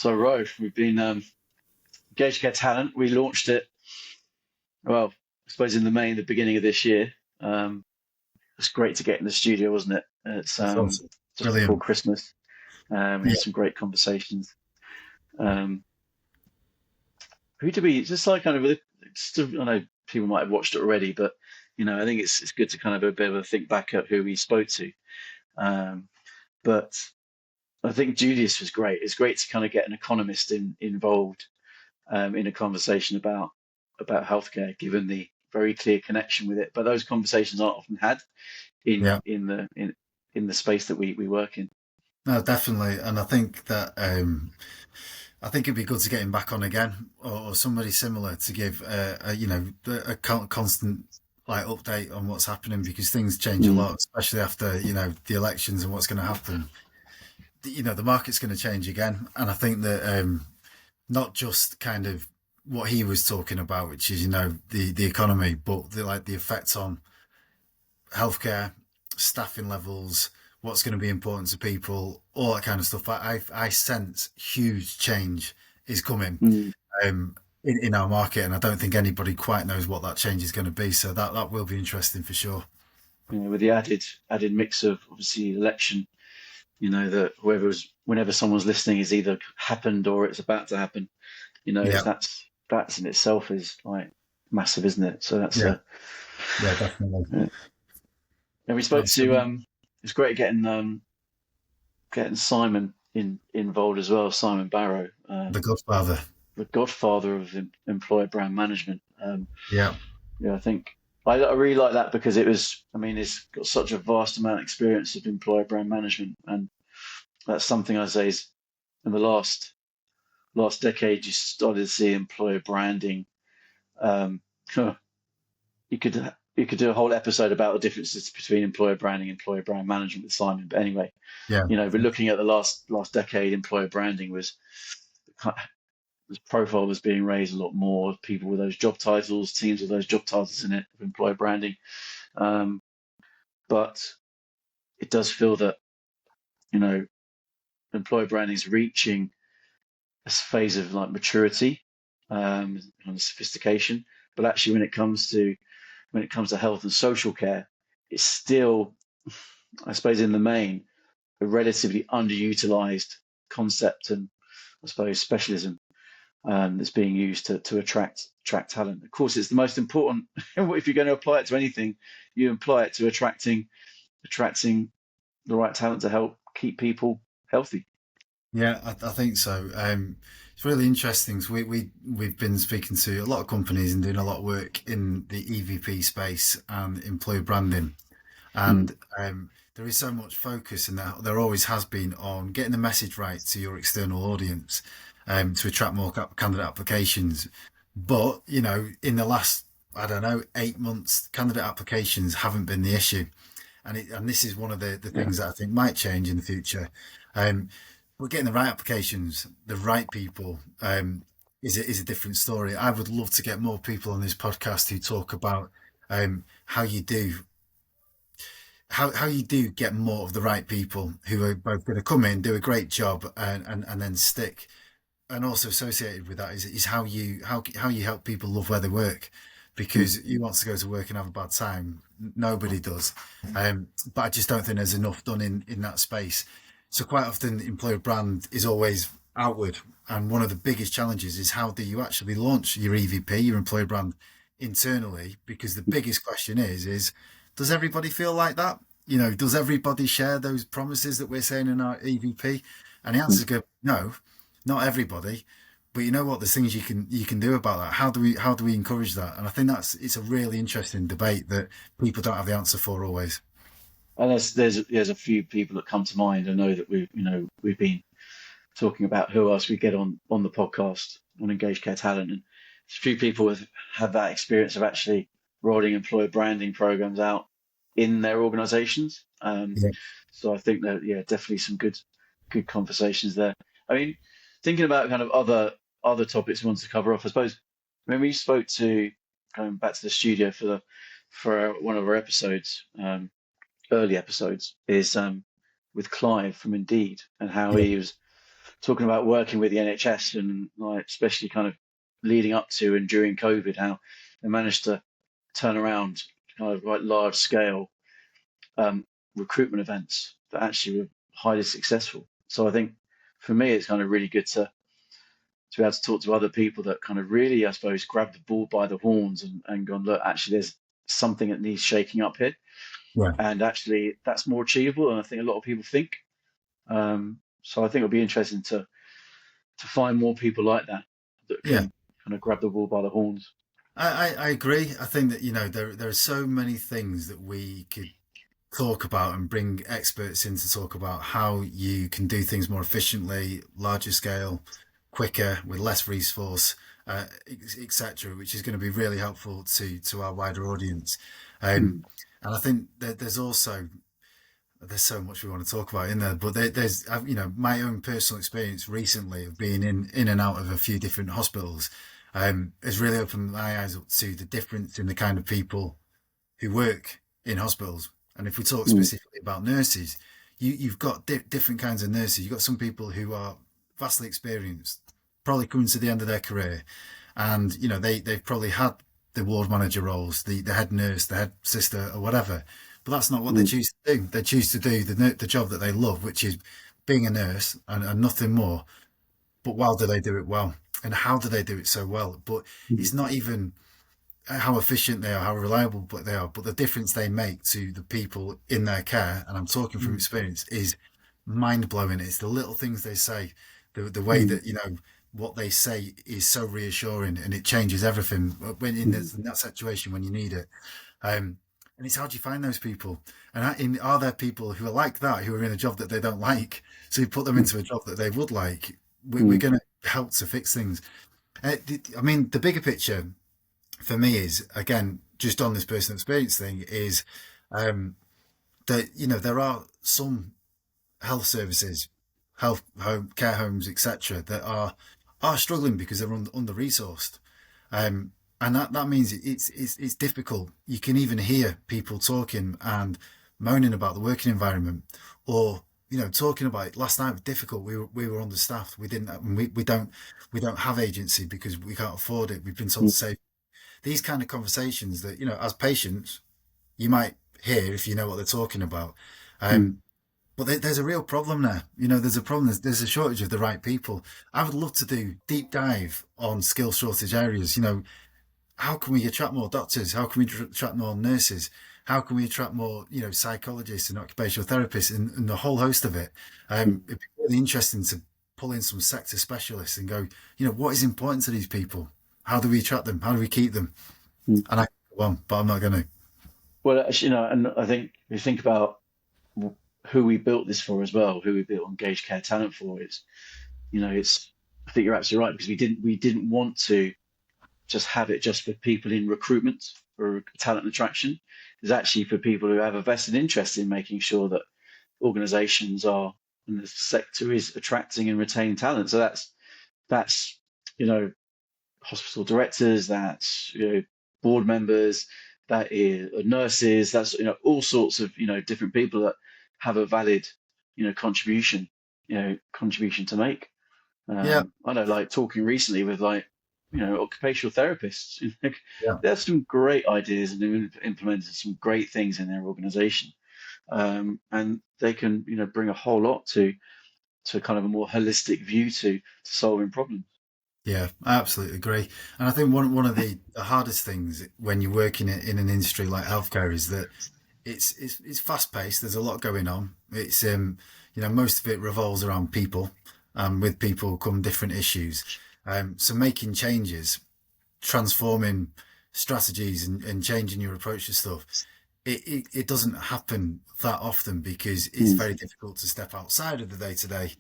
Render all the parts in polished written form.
So, Rove, we've been engaged to get talent. We launched it, well, I suppose in the main, the beginning of this year. Um, it was great to get in the studio, wasn't it? It's That's awesome. just before Brilliant. Christmas. We Yeah. had some great conversations. Um, who did we, just like kind of, I know people might have watched it already, but, I think it's good to kind of a bit of a think back at who we spoke to. Um, but I think Julius was great. It's great to kind of get an economist involved in a conversation about healthcare, given the very clear connection with it. But those conversations aren't often had in Yeah. in the in in the space that we work in. No, definitely. And I think that I think it'd be good to get him back on again, or somebody similar to give constant like update on what's happening because things change a Mm, lot, especially after the elections and what's going to happen. The market's going to change again, and I think that not just kind of what he was talking about, which is the economy, but the effects on healthcare, staffing levels, what's going to be important to people, all that kind of stuff. I sense huge change is coming mm. in our market, and I don't think anybody quite knows what that change is going to be. So that will be interesting for sure. With the added mix of obviously election, that whenever someone's listening is either happened or it's about to happen. Yeah, That's in itself is like massive, isn't it? So that's yeah, yeah, definitely, uh, and we spoke to absolutely. it's great getting Simon involved as well. Simon Barrow, The Godfather. the godfather of employer brand management. Yeah, I think I really like that because I mean, he's got such a vast amount of experience of employer brand management, and that's something I say is in the last decade you started to see employer branding. Um, you could do a whole episode about the differences between employer branding and employer brand management with Simon. But anyway, yeah, but looking at the last decade, employer branding was profile was being raised a lot more. People with those job titles, teams with those job titles in it, of employer branding. Um, but it does feel that you know employer branding is reaching a phase of like maturity and sophistication. But actually, when it comes to health and social care, it's still, I suppose, in the main, a relatively underutilized concept and I suppose specialism that's being used to attract talent. Of course, it's the most important. If you're going to apply it to anything, you apply it to attracting the right talent to help keep people healthy. yeah. I think so. It's really interesting. So we've been speaking to a lot of companies and doing a lot of work in the EVP space and employer branding. Mm, And there is so much focus, and there always has been, on getting the message right to your external audience to attract more candidate applications. But, in the last, I don't know, 8 months, candidate applications haven't been the issue. And this is one of the yeah. things that I think might change in the future. Um, but getting the right applications, the right people, is a different story. I would love to get more people on this podcast who talk about how you do how you do get more of the right people who are both going to come in, do a great job, and then stick. And also associated with that is how you help people love where they work, Mm, because who wants to go to work and have a bad time? Nobody does. But I just don't think there's enough done in that space. So quite often, employer brand is always outward, and one of the biggest challenges is how do you actually launch your EVP, your employer brand, internally? Because the biggest question is does everybody feel like that? Does everybody share those promises that we're saying in our EVP? And the answer mm. is go no, not everybody. But you know what? There's things you can do about that. How do we encourage that? And I think it's a really interesting debate that people don't have the answer for always. And there's a few people that come to mind. I know that we've been talking about who else we get on the podcast on Engaged Care Talent, and a few people have had that experience of actually rolling employer branding programs out in their organisations. Yeah, So I think that definitely some good conversations there. I mean, thinking about kind of other topics we wanted to cover off. I suppose when we spoke to going back to the studio for one of our episodes, early episodes, is with Clive from Indeed and how yeah, he was talking about working with the NHS and like especially kind of leading up to and during COVID, how they managed to turn around kind of like large scale um, recruitment events that actually were highly successful. So I think for me, it's kind of really good to be able to talk to other people that kind of really, I suppose, grab the bull by the horns and gone, look, actually, there's something that needs shaking up here. Yeah. And actually, that's more achievable than I think a lot of people think. So I think it'll be interesting to find more people like that that Yeah. can kind of grab the bull by the horns. I agree. I think that, there are so many things that we could talk about and bring experts in to talk about how you can do things more efficiently, larger scale, quicker, with less resource, etc., which is going to be really helpful to our wider audience. Um, Mm, and I think that there's so much we want to talk about in there, but there's my own personal experience recently of being in and out of a few different hospitals has really opened my eyes up to the difference in the kind of people who work in hospitals. And if we talk mm, specifically about nurses, you've got different kinds of nurses. You've got some people who are vastly experienced, probably coming to the end of their career, and they've probably had the ward manager roles, the head nurse, the head sister, or whatever. But that's not what they mm, choose to do. They choose to do the job that they love, which is being a nurse and nothing more. But while do they do it well? And how do they do it so well? But mm, it's not even how efficient they are, how reliable they are, but the difference they make to the people in their care, and I'm talking from mm, experience, is mind blowing. It's the little things they say, the way mm, that what they say is so reassuring, and it changes everything when mm, in that situation when you need it. Um, and it's how do you find those people? And are there people who are like that who are in a job that they don't like? So you put them mm, into a job that they would like. We're mm, going to help to fix things. I mean, the bigger picture for me is again just on this personal experience thing is um, that there are some health services, health home care homes, etc., that are struggling because they're under resourced, and that means it's difficult. You can even hear people talking and moaning about the working environment, or talking about it. Last night was difficult. We were understaffed. We didn't we don't have agency because we can't afford it. We've been told mm, to save. These kind of conversations that as patients you might hear if you know what they're talking about. mm, Um, but there's a real problem there. There's a problem. There's a shortage of the right people. I would love to do deep dive on skill shortage areas. How can we attract more doctors? How can we attract more nurses? How can we attract more, psychologists and occupational therapists and a whole host of it? mm, It'd be really interesting to pull in some sector specialists and go, what is important to these people? How do we attract them? How do we keep them? mm. And I could go on, but I'm not going to. Well, actually, and I think if you think about who we built this for as well, who we built Engaged Care Talent for, it's I think you're absolutely right because we didn't want to just have it just for people in recruitment or talent attraction. It's actually for people who have a vested interest in making sure that organisations are and the sector is attracting and retaining talent. So that's you know hospital directors, that's board members, that is nurses, that's all sorts of different people that have a valid contribution to make. Yeah, I know, like talking recently with like occupational therapists, yeah, they have some great ideas and they've implemented some great things in their organisation, and they can bring a whole lot to kind of a more holistic view to solving problems. yeah. I absolutely agree. And I think one of the hardest things when you're working in an industry like healthcare is that it's fast paced. There's a lot going on. It's most of it revolves around people. With people come different issues. So making changes, transforming strategies, and changing your approach to stuff, it doesn't happen that often because it's Mm, very difficult to step outside of the day to day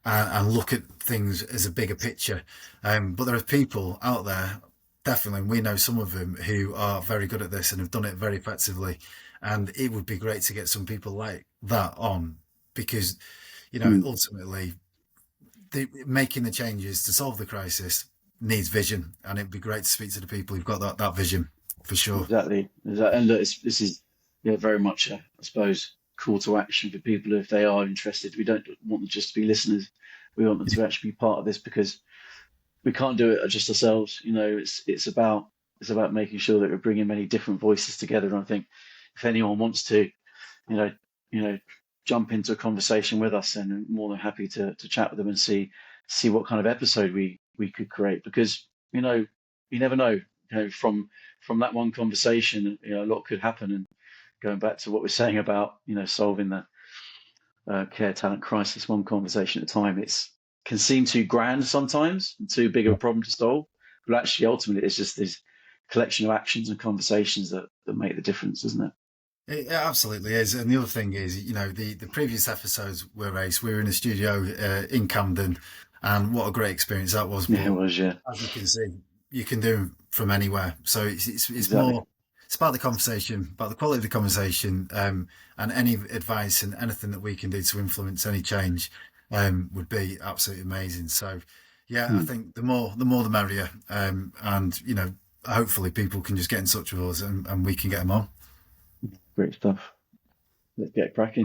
and look at things as a bigger picture. But there are people out there, definitely, and we know some of them who are very good at this and have done it very effectively. And it would be great to get some people like that on because, mm. ultimately, making the changes to solve the crisis needs vision. And it'd be great to speak to the people who've got that vision for sure. Exactly. Exactly. And look, this is very much a, I suppose, call to action for people if they are interested. We don't want them just to be listeners. We want them to actually be part of this because we can't do it just ourselves. It's about making sure that we're bringing many different voices together. And I think if anyone wants to, you know, you know, jump into a conversation with us, and I'm more than happy to chat with them and see what kind of episode we could create. Because you never know. From that one conversation, a lot could happen. And going back to what we're saying about solving the care talent crisis one conversation at a time, it's can seem too grand sometimes and too big of a problem to solve, but actually ultimately it's just this collection of actions and conversations that make the difference, isn't it? It absolutely is. And the other thing is, the previous episodes were raised. We were in a studio in Camden, and what a great experience that was. Yeah, it But was. Yeah, as you can see, you can do them from anywhere. So it's exactly. more, it's about the conversation, about the quality of the conversation, and any advice and anything that we can do to influence any change would be absolutely amazing. So, yeah, I Hmm. think the more the merrier. And hopefully people can just get in touch with us and we can get them on. Great stuff. Let's get cracking.